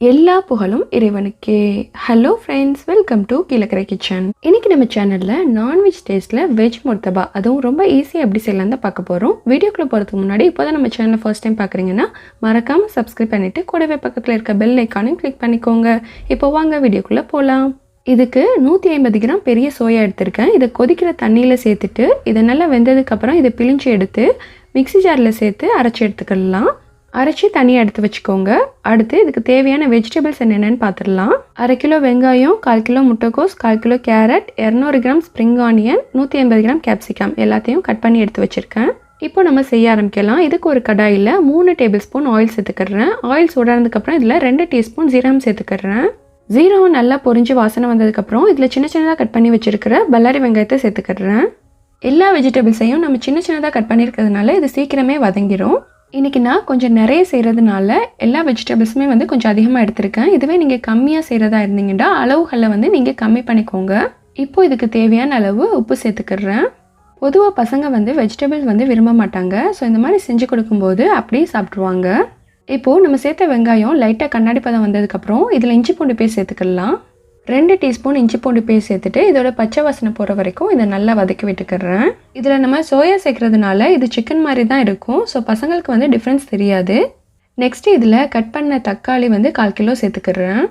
எல்லா புகழும் இறைவனுக்கே. Hello friends, welcome to Kilakarai kitchen. இன்னைக்கு நம்ம சேனலில் நான்வெஜ் டேஸ்ட்டில் வெஜ் முர்த்தபா, அதுவும் ரொம்ப ஈஸியாக எப்படி செய்யலாம் தான் பார்க்க போகிறோம். வீடியோக்குள்ளே போகிறதுக்கு முன்னாடி இப்போ தான் நம்ம சேனலை ஃபர்ஸ்ட் டைம் பார்க்குறீங்கன்னா மறக்காமல் சப்ஸ்கிரைப் பண்ணிவிட்டு கூடவே பக்கத்தில் இருக்க பெல் ஐக்கானையும் கிளிக் பண்ணிக்கோங்க. இப்போ வாங்க வீடியோக்குள்ளே போகலாம். இதுக்கு 150 கிராம் பெரிய சோயா எடுத்திருக்கேன். இதை கொதிக்கிற தண்ணியில் சேர்த்துட்டு இதை நல்லா வெந்ததுக்கப்புறம் இதை பிழிஞ்சு எடுத்து மிக்ஸி ஜாரில் சேர்த்து அரைச்சி எடுத்துக்கலாம். அரைச்சி தனியாக எடுத்து வச்சுக்கோங்க. அடுத்து இதுக்கு தேவையான வெஜிடபிள்ஸ் என்னென்னு பார்த்துடலாம். 1/2 கிலோ வெங்காயம், 1/4 கிலோ முட்டைக்கோஸ், 1/4 kilo carrot, 200 gram spring onion, 180 gram capsicum எல்லாத்தையும் கட் பண்ணி எடுத்து வச்சுருக்கேன். இப்போ நம்ம செய்ய ஆரம்பிக்கலாம். இதுக்கு ஒரு கடாயில் 3 டேபிள் ஸ்பூன் ஆயில் சேர்த்துக்கிறேன். ஆயில் சூடானதுக்கப்புறம் இதில் 2 டீஸ்பூன் ஜீரகம் சேர்த்துக்கிறேன். ஜீரகம் நல்லா பொரிஞ்சு வாசனை வந்ததுக்கப்புறம் இதில் சின்ன சின்னதாக கட் பண்ணி வச்சுருக்கிற பல்லாரி வெங்காயத்தை சேர்த்துக்கிறேன். எல்லா வெஜிடபிள்ஸையும் நம்ம சின்ன சின்னதாக கட் பண்ணியிருக்கிறதுனால இது சீக்கிரமே வதங்கிடும். இன்றைக்கி நான் கொஞ்சம் நிறைய செய்கிறதுனால எல்லா வெஜிடபிள்ஸுமே கொஞ்சம் அதிகமாக எடுத்திருக்கேன். இதுவே நீங்கள் கம்மியாக செய்கிறதா இருந்தீங்கன்னா அளவுகளை நீங்கள் கம்மி பண்ணிக்கோங்க. இப்போது இதுக்கு தேவையான அளவு உப்பு சேர்த்துக்கிறேன். பொதுவாக பசங்க வெஜிடபிள்ஸ் விரும்ப மாட்டாங்க. ஸோ இந்த மாதிரி செஞ்சு கொடுக்கும்போது அப்படியே சாப்பிட்ருவாங்க. இப்போது நம்ம சேர்த்த வெங்காயம் லைட்டாக கண்ணாடி பதம் வந்ததுக்கப்புறம் இதில் இஞ்சி பூண்டு பேஸ்ட் சேர்த்துக்கலாம். 2 டீஸ்பூன் இஞ்சி பூண்டு பேஸ்ட் சேர்த்துட்டு இதோட பச்சை வாசனை போகிற வரைக்கும் இதை நல்லா வதக்கி விட்டுக்கிறேன். இதில் நம்ம சோயா சேர்க்குறதுனால இது சிக்கன் மாதிரி தான் இருக்கும். ஸோ பசங்களுக்கு டிஃப்ரென்ஸ் தெரியாது. நெக்ஸ்ட்டு இதில் கட் பண்ண தக்காளி 1/4 கிலோ சேர்த்துக்கிறேன்.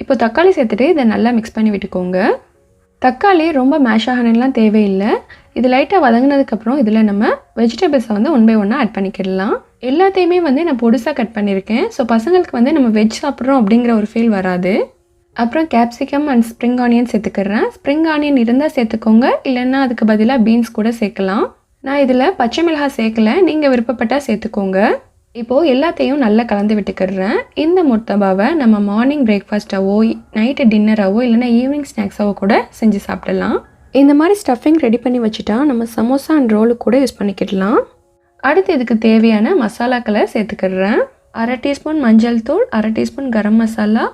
இப்போ தக்காளி சேர்த்துட்டு இதை நல்லா மிக்ஸ் பண்ணி விட்டுக்கோங்க. தக்காளி ரொம்ப மேஷ் ஆகணும்லாம் தேவையில்லை. இது லைட்டாக வதங்கினதுக்கப்புறம் இதில் நம்ம வெஜிடபிள்ஸை ஒன் பை ஒன்னாக ஆட் பண்ணிக்கிடலாம். எல்லாத்தையுமே நான் பொடிசாக கட் பண்ணியிருக்கேன். ஸோ பசங்களுக்கு நம்ம வெஜ் சாப்பிட்றோம் அப்படிங்கிற ஒரு ஃபீல் வராது. அப்புறம் கேப்சிகம் அண்ட் ஸ்ப்ரிங் ஆனியன் சேர்த்துக்கிறேன். ஸ்ப்ரிங் ஆனியன் இருந்தால் சேர்த்துக்கோங்க, இல்லைன்னா அதுக்கு பதிலாக பீன்ஸ் கூட சேர்க்கலாம். நான் இதில் பச்சை மிளகாய் சேர்க்கலை, நீங்கள் விருப்பப்பட்டால் சேர்த்துக்கோங்க. இப்போது எல்லாத்தையும் நல்லா கலந்து விட்டுக்கிறேன். இந்த முர்த்தபாவை நம்ம மார்னிங் பிரேக்ஃபாஸ்ட்டாவோ, நைட்டு டின்னராகவோ, இல்லைனா ஈவினிங் ஸ்நாக்ஸாவோ கூட செஞ்சு சாப்பிடலாம். இந்த மாதிரி ஸ்டஃபிங் ரெடி பண்ணி வச்சுட்டா நம்ம சமோசா அண்ட் ரோலு கூட யூஸ் பண்ணிக்கிடலாம். அடுத்து இதுக்கு தேவையான மசாலாக்களை சேர்த்துக்கிறேன். 1/2 டீஸ்பூன் மஞ்சள் தூள், 1/2 டீஸ்பூன் கரம் மசாலா,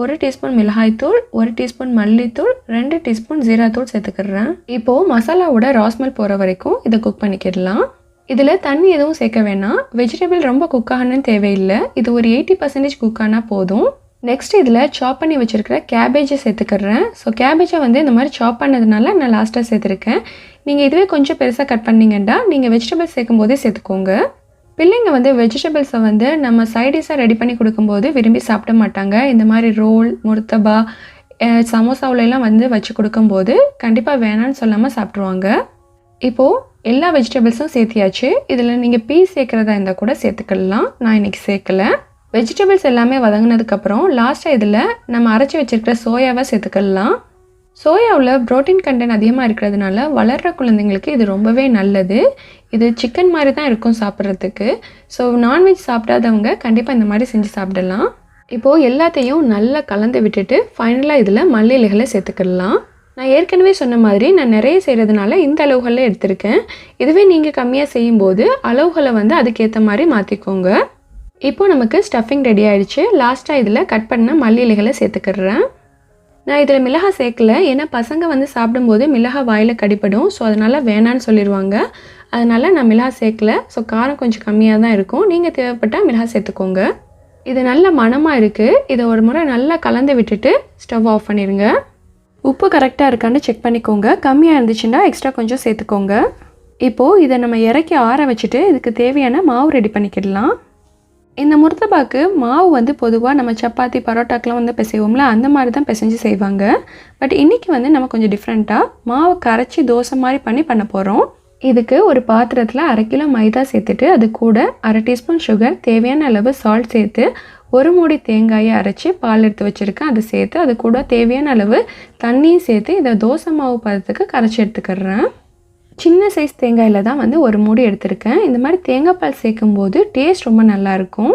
1 டீஸ்பூன் மிளகாய்த்தூள், 1 டீஸ்பூன் மல்லித்தூள், 2 டீஸ்பூன் ஜீராத்தூள் சேர்த்துக்கிறேன். இப்போது மசாலாவோட ராஸ்மெல் போகிற வரைக்கும் இதை குக் பண்ணிக்கிடலாம். இதில் தண்ணி எதுவும் சேர்க்க வேணாம். வெஜிடபிள் ரொம்ப குக் ஆகணும்னு தேவையில்லை. இது ஒரு 80% குக் ஆனால் போதும். நெக்ஸ்ட் இதில் சாப் பண்ணி வச்சுருக்கிற கேபேஜை சேர்த்துக்கிறேன். ஸோ கேபேஜை இந்த மாதிரி சாப் பண்ணதுனால நான் லாஸ்ட்டாக சேர்த்துருக்கேன். நீங்கள் இதுவே கொஞ்சம் பெருசாக கட் பண்ணிங்கன்னா நீங்கள் வெஜிடபிள்ஸ் சேர்க்கும் போதே சேர்த்துக்கோங்க. பிள்ளைங்க வெஜிடபிள்ஸை நம்ம சைடிஷாக ரெடி பண்ணி கொடுக்கும்போது விரும்பி சாப்பிட மாட்டாங்க. இந்த மாதிரி ரோல், முர்த்தபா, சமோசாவிலலாம் வச்சு கொடுக்கும்போது கண்டிப்பாக வேணான்னு சொல்லாமல் சாப்பிட்ருவாங்க. இப்போது எல்லா வெஜிடபிள்ஸும் சேர்த்தியாச்சு. இதில் நீங்கள் பீஸ் சேர்க்குறதா இருந்தால் கூட சேர்த்துக்கலாம். நான் இன்றைக்கி சேர்க்கலை. வெஜிடபிள்ஸ் எல்லாமே வதங்கினதுக்கப்புறம் லாஸ்ட்டாக இதில் நம்ம அரைச்சி வச்சுருக்கிற சோயாவை சேர்த்துக்கலாம். சோயாவில் ப்ரோட்டீன் கண்டென்ட் அதிகமாக இருக்கிறதுனால வளர்கிற குழந்தைங்களுக்கு இது ரொம்பவே நல்லது. இது சிக்கன் மாதிரி தான் இருக்கும் சாப்பிட்றதுக்கு. ஸோ நான்வெஜ் சாப்பிடாதவங்க கண்டிப்பாக இந்த மாதிரி செஞ்சு சாப்பிடலாம். இப்போது எல்லாத்தையும் நல்லா கலந்து விட்டுட்டு ஃபைனலாக இதில் மல்லி இலைகளை சேர்த்துக்கலாம். நான் ஏற்கனவே சொன்ன மாதிரி நான் நிறைய செய்கிறதுனால இந்த அளவுகளில் எடுத்திருக்கேன். இதுவே நீங்கள் கம்மியாக செய்யும்போது அளவுகளை அதுக்கேற்ற மாதிரி மாற்றிக்கோங்க. இப்போது நமக்கு ஸ்டஃபிங் ரெடி ஆகிடுச்சு. லாஸ்ட்டாக இதில் கட் பண்ண மல்லி இலைகளை சேர்த்துக்கிறேன். நான் இதில் மிளகாய் சேர்க்கலை, ஏன்னா பசங்க சாப்பிடும்போது மிளகாய் வாயில் கடிப்படும். ஸோ அதனால் வேணான்னு சொல்லிடுவாங்க. அதனால் நான் மிளகாய் சேர்க்கலை. ஸோ காரம் கொஞ்சம் கம்மியாக தான் இருக்கும். நீங்கள் தேவைப்பட்டால் மிளகாய் சேர்த்துக்கோங்க. இது நல்ல மணமாக இருக்குது. இதை ஒரு முறை நல்லா கலந்து விட்டுட்டு ஸ்டவ் ஆஃப் பண்ணிடுங்க. உப்பு கரெக்டாக இருக்கான்னு செக் பண்ணிக்கோங்க. கம்மியாக இருந்துச்சுன்னா எக்ஸ்ட்ரா கொஞ்சம் சேர்த்துக்கோங்க. இப்போது இதை நம்ம இறக்கி ஆற வச்சுட்டு இதுக்கு தேவையான மாவு ரெடி பண்ணிக்கிடலாம். இந்த முர்த்தபாக்கு மாவு பொதுவாக நம்ம சப்பாத்தி, பரோட்டாக்கெலாம் பிசைவோம்ல, அந்த மாதிரி தான் பிசைஞ்சு செய்வாங்க. பட் இன்றைக்கி நம்ம கொஞ்சம் டிஃப்ரெண்ட்டாக மாவு கரைச்சி தோசை மாதிரி பண்ண போகிறோம். இதுக்கு ஒரு பாத்திரத்தில் 1/2 கிலோ மைதா சேர்த்துட்டு அது கூட 1/2 டீஸ்பூன் சுகர், தேவையான அளவு சால்ட் சேர்த்து 1 மூடி தேங்காயை அரைச்சி பால் எடுத்து வச்சுருக்கேன். அதை சேர்த்து அது கூட தேவையான அளவு தண்ணியும் சேர்த்து இதை தோசை மாவு பதத்துக்கு கரைச்சி எடுத்துக்கிறேன். சின்ன சைஸ் தேங்காயில் தான் 1 மூடி எடுத்திருக்கேன். இந்த மாதிரி தேங்காய் பால் சேர்க்கும்போது டேஸ்ட் ரொம்ப நல்லாயிருக்கும்.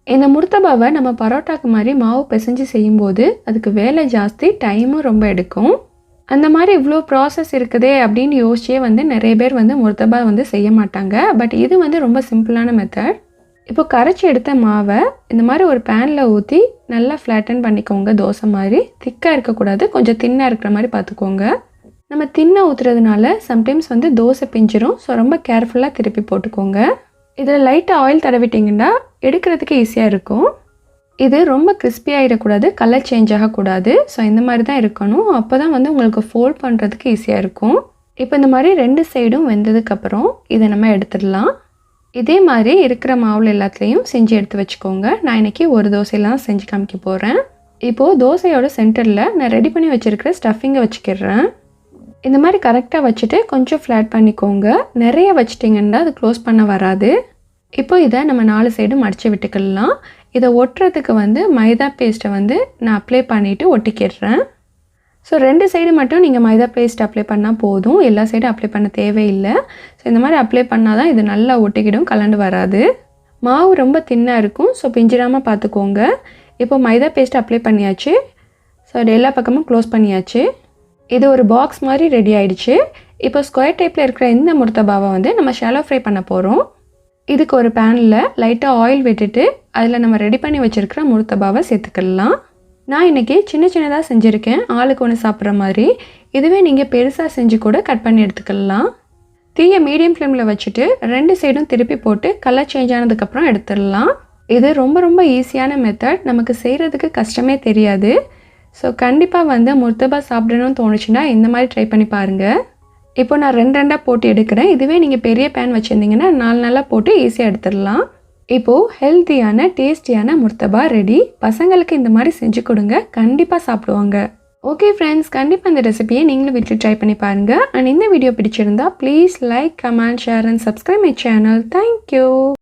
இந்த முர்த்தபாவை நம்ம பரோட்டாக்கு மாதிரி மாவு பிசைஞ்சு செய்யும்போது அதுக்கு வேலை ஜாஸ்தி, டைமும் ரொம்ப எடுக்கும். அந்த மாதிரி இவ்வளோ ப்ராசஸ் இருக்குதே அப்படின்னு யோசிச்சே நிறைய பேர் முர்த்தபா செய்ய மாட்டாங்க. பட் இது ரொம்ப சிம்பிளான மெத்தட். இப்போ கரைச்சி எடுத்த மாவை இந்த மாதிரி ஒரு பேனில் ஊற்றி நல்லா ஃப்ளாட்டன் பண்ணிக்கோங்க. தோசை மாதிரி திக்காக இருக்கக்கூடாது, கொஞ்சம் தின்னாக இருக்கிற மாதிரி பார்த்துக்கோங்க. நம்ம தின்ன ஊற்றுறதுனால சம்டைம்ஸ் தோசை பிஞ்சிரும். ஸோ ரொம்ப கேர்ஃபுல்லாக திருப்பி போட்டுக்கோங்க. இதில் லைட்டாக ஆயில் தடவிட்டிங்கன்னா எடுக்கிறதுக்கு ஈஸியாக இருக்கும். இது ரொம்ப கிறிஸ்பி ஆகிடக்கூடாது, கலர் சேஞ்ச் ஆகக்கூடாது. ஸோ இந்த மாதிரி தான் இருக்கணும். அப்போ தான் வந்து உங்களுக்கு ஃபோல்ட் பண்ணுறதுக்கு ஈஸியாக இருக்கும். இப்போ இந்த மாதிரி 2 சைடும் வெந்ததுக்கப்புறம் இதை நம்ம எடுத்துடலாம். இதே மாதிரி இருக்கிற மாவில் எல்லாத்துலேயும் செஞ்சு எடுத்து வச்சுக்கோங்க. நான் இன்றைக்கி ஒரு தோசையெல்லாம் செஞ்சு காமிக்க போகிறேன். இப்போது தோசையோட சென்டரில் நான் ரெடி பண்ணி வச்சுருக்கிற ஸ்டஃபிங்கை வச்சுக்கிறேன். இந்த மாதிரி கரெக்டாக வச்சுட்டு கொஞ்சம் ஃப்ளாட் பண்ணிக்கோங்க. நிறைய வச்சிட்டிங்கன்னா அது க்ளோஸ் பண்ண வராது. இப்போ இதை நம்ம 4 சைடும் மடித்து விட்டுக்கலாம். இதை ஒட்டுறதுக்கு வந்து மைதா பேஸ்ட்டை வந்து நான் அப்ளை பண்ணிவிட்டு ஒட்டிக்கிடுறேன். ஸோ 2 சைடு மட்டும் நீங்கள் மைதா பேஸ்ட் அப்ளை பண்ணால் போதும், எல்லா சைடும் அப்ளை பண்ண தேவையில்லை. ஸோ இந்த மாதிரி அப்ளை பண்ணால் தான் இது நல்லா ஒட்டிக்கிடும், கலண்டு வராது. மாவு ரொம்ப தின்னாக இருக்கும், ஸோ பிஞ்சிடாமல் பார்த்துக்கோங்க. இப்போ மைதா பேஸ்ட் அப்ளை பண்ணியாச்சு. ஸோ அது எல்லா பக்கமும் க்ளோஸ் பண்ணியாச்சு. இது ஒரு பாக்ஸ் மாதிரி ரெடி ஆகிடுச்சு. இப்போ ஸ்கொயர் டைப்பில் இருக்கிற இந்த முர்த்தபாவை வந்து நம்ம ஷாலோ ஃப்ரை பண்ண போகிறோம். இதுக்கு ஒரு பேனில் லைட்டாக ஆயில் விட்டுட்டு அதில் நம்ம ரெடி பண்ணி வச்சுருக்கிற முர்த்தபாவை சேர்த்துக்கலாம். நான் இன்றைக்கி சின்ன சின்னதாக செஞ்சுருக்கேன், ஆளுக்கு ஒன்று சாப்பிட்ற மாதிரி. இதுவே நீங்கள் பெருசாக செஞ்சு கூட கட் பண்ணி எடுத்துக்கலாம். தீயை மீடியம் ஃப்ளேமில் வச்சுட்டு 2 சைடும் திருப்பி போட்டு கலர் சேஞ்ச் ஆனதுக்கப்புறம் எடுத்துடலாம். இது ரொம்ப ரொம்ப ஈஸியான மெத்தட், நமக்கு செய்கிறதுக்கு கஷ்டமே தெரியாது. ஸோ கண்டிப்பாக வந்து முர்த்தபா சாப்பிடணும்னு தோணுச்சுன்னா இந்த மாதிரி ட்ரை பண்ணி பாருங்கள். இப்போ நான் 2 போட்டு எடுக்கிறேன். இதுவே நீங்கள் பெரிய பேன் வச்சுருந்தீங்கன்னா 4 போட்டு ஈஸியாக எடுத்துடலாம். இப்போது ஹெல்த்தியான டேஸ்டியான முர்த்தபா ரெடி. பசங்களுக்கு இந்த மாதிரி செஞ்சு கொடுங்க, கண்டிப்பாக சாப்பிடுவாங்க. ஓகே ஃப்ரெண்ட்ஸ், கண்டிப்பாக இந்த ரெசிபியை நீங்களும் வீட்டில் ட்ரை பண்ணி பாருங்கள். அண்ட் இந்த வீடியோ பிடிச்சிருந்தா please like, comment, share and subscribe my channel. Thank you.